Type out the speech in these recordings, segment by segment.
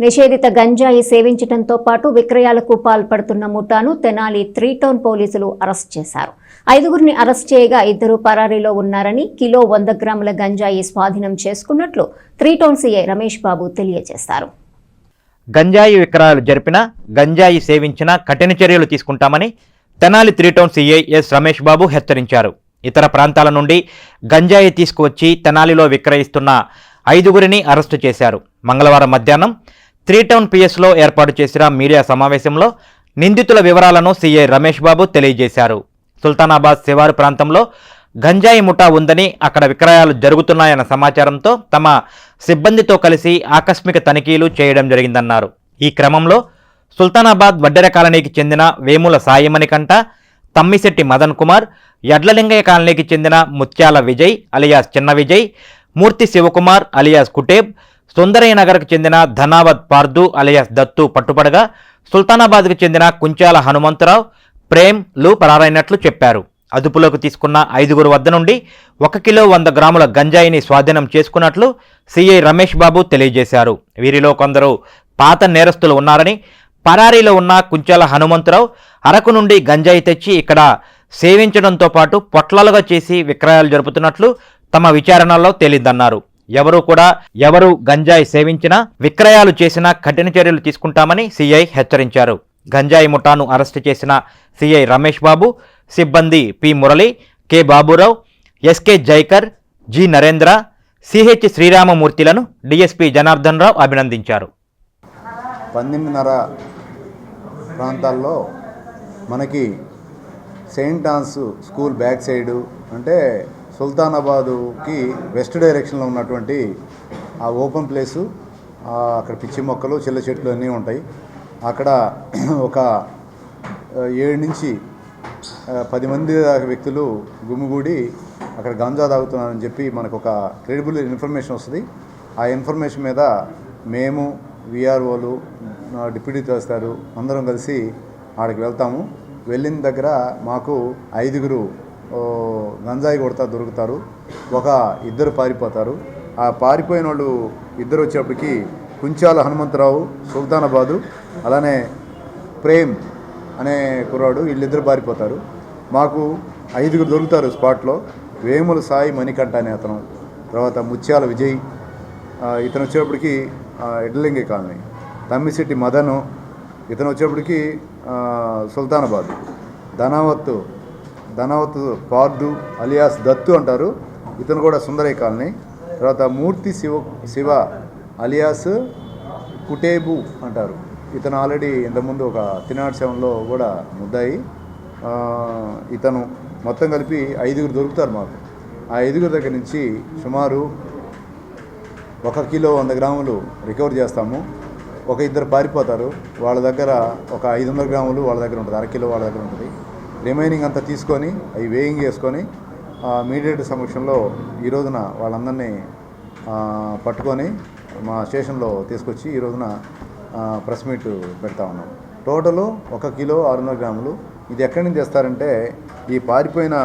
నిషేధిత గంజాయి సేవించడంతో పాటు విక్రయాలకు పాల్పడుతున్న ముఠాను తెనాలి 3 టౌన్ పోలీసులు అరెస్ట్ చేశారు. 5గురిని అరెస్ట్ చేయగా 2 పరారీలో ఉన్నారని, కిలో 100 గ్రాముల గంజాయి స్వాధీనం చేసుకున్నట్లు 3 టౌన్ సీఐ రమేష్ బాబు తెలియజేశారు. గంజాయి విక్రయాలు జరిపిన, గంజాయి సేవించిన కఠిన చర్యలు తీసుకుంటామని Tenali 3 town CI S Ramesh Babu హెచ్చరించారు. ఇతర ప్రాంతాల నుండి గంజాయి తీసుకువచ్చి తెనాలిలో విక్రయిస్తున్న 5గురిని అరెస్టు చేశారు. మంగళవారం మధ్యాహ్నం 3 టౌన్ పిఎస్లో ఏర్పాటు చేసిన మీడియా సమావేశంలో నిందితుల వివరాలను సీఐ రమేష్ బాబు తెలియజేశారు. సుల్తానాబాద్ శివారు ప్రాంతంలో గంజాయి ముఠా ఉందని, అక్కడ విక్రయాలు జరుగుతున్నాయన్న సమాచారంతో తమ సిబ్బందితో కలిసి ఆకస్మిక తనిఖీలు చేయడం జరిగిందన్నారు. ఈ క్రమంలో సుల్తానాబాద్ వడ్డెర కాలనీకి చెందిన వేముల సాయిమణికంఠ, తమ్మిశెట్టి మదన్ కుమార్, యడ్లలింగయ్య కాలనీకి చెందిన ముత్యాల విజయ్ అలియాస్ చిన్న విజయ్, మూర్తి శివకుమార్ అలియాస్ కుటేబ్, సుందరయ్య నగర్కు చెందిన ధనావత్ పార్దు అలియాస్ దత్తు పట్టుబడగా, సుల్తానాబాద్కు చెందిన కుంచాల హనుమంతరావు, ప్రేమ్లు పరారైనట్లు చెప్పారు. అదుపులోకి తీసుకున్న 5గురు వద్ద నుండి 1 కిలో 100 గ్రాముల గంజాయిని స్వాధీనం చేసుకున్నట్లు సీఐ రమేష్ బాబు తెలియజేశారు. వీరిలో కొందరు పాత నేరస్తులు ఉన్నారని, పరారీలో ఉన్న కుంచాల హనుమంతరావు అరకు నుండి గంజాయి తెచ్చి ఇక్కడ సేవించడంతో పాటు పొట్లాలుగా చేసి విక్రయాలు జరుపుతున్నట్లు తమ విచారణలో తేలిందన్నారు. ఎవరు గంజాయి సేవించినా, విక్రయాలు చేసినా కఠిన చర్యలు తీసుకుంటామని సీఐ హెచ్చరించారు. గంజాయి ముఠాను అరెస్టు చేసిన సీఐ రమేష్ బాబు సిబ్బంది P Murali, K Baburao, SK Jaikar, G Narendra, CH శ్రీరామమూర్తిలను డిఎస్పీ జనార్దన్ రావు అభినందించారు. 12:30 ప్రాంతాల్లో మనకి Saint Ann's school back side, అంటే సుల్తానాబాదుకి వెస్ట్ డైరెక్షన్లో ఉన్నటువంటి ఆ ఓపెన్ ప్లేసు, అక్కడ పిచ్చి మొక్కలు, చిల్ల చెట్లు అన్నీ ఉంటాయి. అక్కడ ఒక 7 నుంచి 10 మంది వ్యక్తులు గుమిగూడి అక్కడ గంజా తాగుతున్నారని చెప్పి మనకు ఒక క్రెడిబుల్ ఇన్ఫర్మేషన్ వస్తుంది. ఆ ఇన్ఫర్మేషన్ మీద మేము, విఆర్ఓలు, డిప్యూటీ తహసీల్దారు అందరం కలిసి ఆడికి వెళ్తాము. వెళ్ళిన దగ్గర మాకు 5గురు గంజాయి కొడతా దొరుకుతారు. 2 పారిపోతారు. ఆ పారిపోయిన వాళ్ళు 2 వచ్చేప్పటికి కుంచాల హనుమంతరావు సుల్తానాబాదు, అలానే ప్రేమ్ అనే కుర్రాడు, వీళ్ళిద్దరు పారిపోతారు. మాకు 5గురు దొరుకుతారు స్పాట్లో. వేముల సాయి మణికంఠ అనే అతను, తర్వాత ముత్యాల విజయ్, ఇతను వచ్చేప్పటికి యడ్లలింగయ్య కాలనీ, తమ్మిశెట్టి మదను, ఇతను వచ్చేప్పటికి సుల్తానాబాద్, ధనావత్ పార్దు అలియాస్ దత్తు అంటారు, ఇతను కూడా సుందరయ్య కాలనీ, తర్వాత మూర్తి శివ అలియాస్ కుటేబు అంటారు, ఇతను ఆల్రెడీ ఇంతకుముందు ఒక 307లో కూడా ముద్దాయి. ఇతను మొత్తం కలిపి 5గురు దొరుకుతారు మాకు. ఆ 5గురు దగ్గర నుంచి సుమారు 1 కిలో 100 గ్రాములు రికవర్ చేస్తాము. 2 పారిపోతారు. వాళ్ళ దగ్గర ఒక 500 గ్రాములు వాళ్ళ దగ్గర ఉంటుంది, 1/2 కిలో వాళ్ళ దగ్గర ఉంటుంది. రిమైనింగ్ అంతా తీసుకొని అవి వేయింగ్ చేసుకొని మీడియేటర్ సమక్షంలో ఈ రోజున వాళ్ళందరినీ పట్టుకొని మా స్టేషన్లో తీసుకొచ్చి ఈ రోజున ప్రెస్ మీట్ పెడతా ఉన్నాం. టోటలు 1 కిలో 600 గ్రాములు. ఇది ఎక్కడి నుంచి తెస్తారంటే, ఈ పారిపోయిన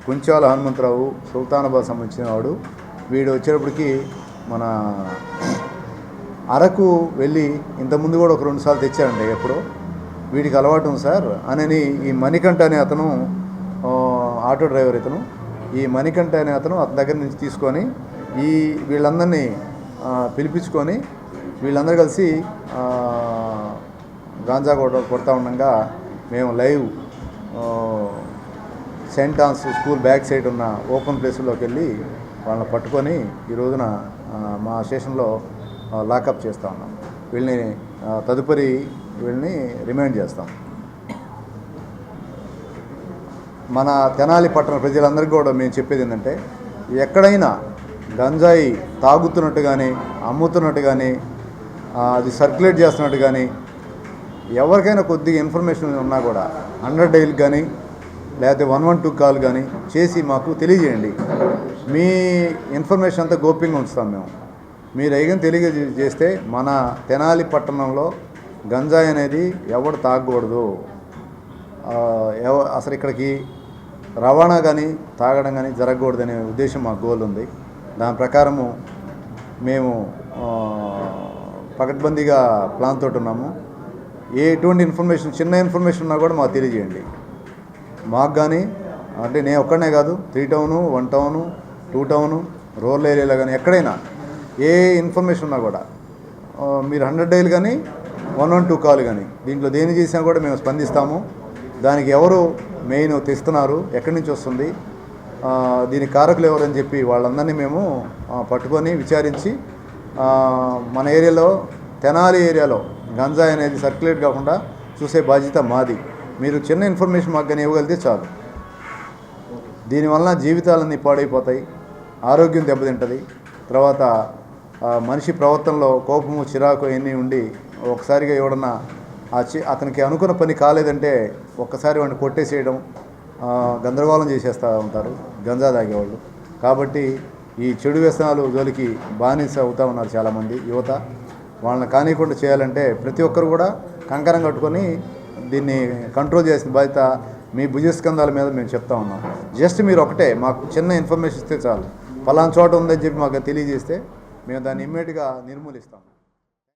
కుంచాల హనుమంతరావు సుల్తానాబాద్ సంబంధించిన వాడు, వీడు వచ్చేటప్పటికి మన అరకు వెళ్ళి ఇంతకుముందు కూడా ఒక 2 సార్లు తెచ్చారండి. ఎప్పుడో వీడికి అలవాటు ఉంది సార్ అని ఈ మణికంఠ అనే అతను ఆటో డ్రైవర్, ఇతను ఈ మణికంఠ అనే అతను అతని దగ్గర నుంచి తీసుకొని వీళ్ళందరినీ పిలిపించుకొని వీళ్ళందరూ కలిసి గాంజా కొడతా ఉండగా మేము live Saint Ann's school back side ఉన్న ఓపెన్ ప్లేస్లోకి వెళ్ళి వాళ్ళని పట్టుకొని ఈ రోజున మా స్టేషన్లో లాకప్ చేస్తూ ఉన్నాం. వీళ్ళని తదుపరి రిమైండ్ చేస్తాం. మన తెనాలి పట్టణ ప్రజలందరికీ కూడా మేము చెప్పేది ఏంటంటే, ఎక్కడైనా గంజాయి తాగుతున్నట్టు కానీ, అమ్ముతున్నట్టు కానీ, అది సర్క్యులేట్ చేస్తున్నట్టు కానీ, ఎవరికైనా కొద్దిగా ఇన్ఫర్మేషన్ ఉన్నా కూడా 100 డైల్ కానీ లేకపోతే 112 కాల్ కానీ చేసి మాకు తెలియజేయండి. మీ ఇన్ఫర్మేషన్ అంతా గోప్యంగా ఉంచుతాం మేము. మీరు అయిగా తెలియజేస్తే మన తెనాలి పట్టణంలో గంజాయి అనేది ఎవడు తాగకూడదు, అసలు ఇక్కడికి రవాణా కానీ తాగడం కానీ జరగకూడదనే ఉద్దేశం మా గోల్ ఉంది. దాని ప్రకారము మేము పకడ్బందీగా ప్లాన్ తోటి ఉన్నాము. ఎటువంటి ఇన్ఫర్మేషన్, చిన్న ఇన్ఫర్మేషన్ ఉన్నా కూడా మాకు తెలియజేయండి. మాకు కానీ అంటే నేను ఒక్కడనే కాదు, 3 టౌను, 1 టౌను, 2 టౌను, రూరల్ ఏరియాలో కానీ ఎక్కడైనా ఏ ఇన్ఫర్మేషన్ ఉన్నా కూడా మీరు 100 డైల్ కానీ 112 కాల్ కానీ దీంట్లో దేని చేసినా కూడా మేము స్పందిస్తాము. దానికి ఎవరు మెయిన్ తెస్తున్నారు, ఎక్కడి నుంచి వస్తుంది, దీనికి కారకులు ఎవరని చెప్పి వాళ్ళందరినీ మేము పట్టుకొని విచారించి మన ఏరియాలో, తెనాలి ఏరియాలో గంజాయి అనేది సర్క్యులేట్ కాకుండా చూసే బాధ్యత మాది. మీరు చిన్న ఇన్ఫర్మేషన్ మాకు కానీ ఇవ్వగలిగితే చాలు. దీనివల్ల జీవితాలన్నీ పాడైపోతాయి, ఆరోగ్యం దెబ్బతింటుంది. తర్వాత మనిషి ప్రవర్తనలో కోపము, చిరాకు అవన్నీ ఉండి ఒకసారిగా ఎవడన్నా అతనికి అనుకున్న పని కాలేదంటే ఒక్కసారి వాడిని కొట్టేసేయడం, గందరగోళం చేసేస్తూ ఉంటారు గంజా తాగేవాళ్ళు. కాబట్టి ఈ చెడు వ్యసనాలు జోలికి బానిస అవుతూ ఉన్నారు చాలామంది యువత. వాళ్ళని కానివ్వకుండా చేయాలంటే ప్రతి ఒక్కరు కూడా కంకరం కట్టుకొని దీన్ని కంట్రోల్ చేసిన బాధ్యత మీ భుజస్కంధాల మీద మేము చెప్తా ఉన్నాం. జస్ట్ మీరు ఒకటే మాకు చిన్న ఇన్ఫర్మేషన్ ఇస్తే చాలు, ఫలానా చోట ఉందని చెప్పి మాకు తెలియజేస్తే మేము దాన్ని ఇమ్మీడియట్గా నిర్మూలిస్తాం.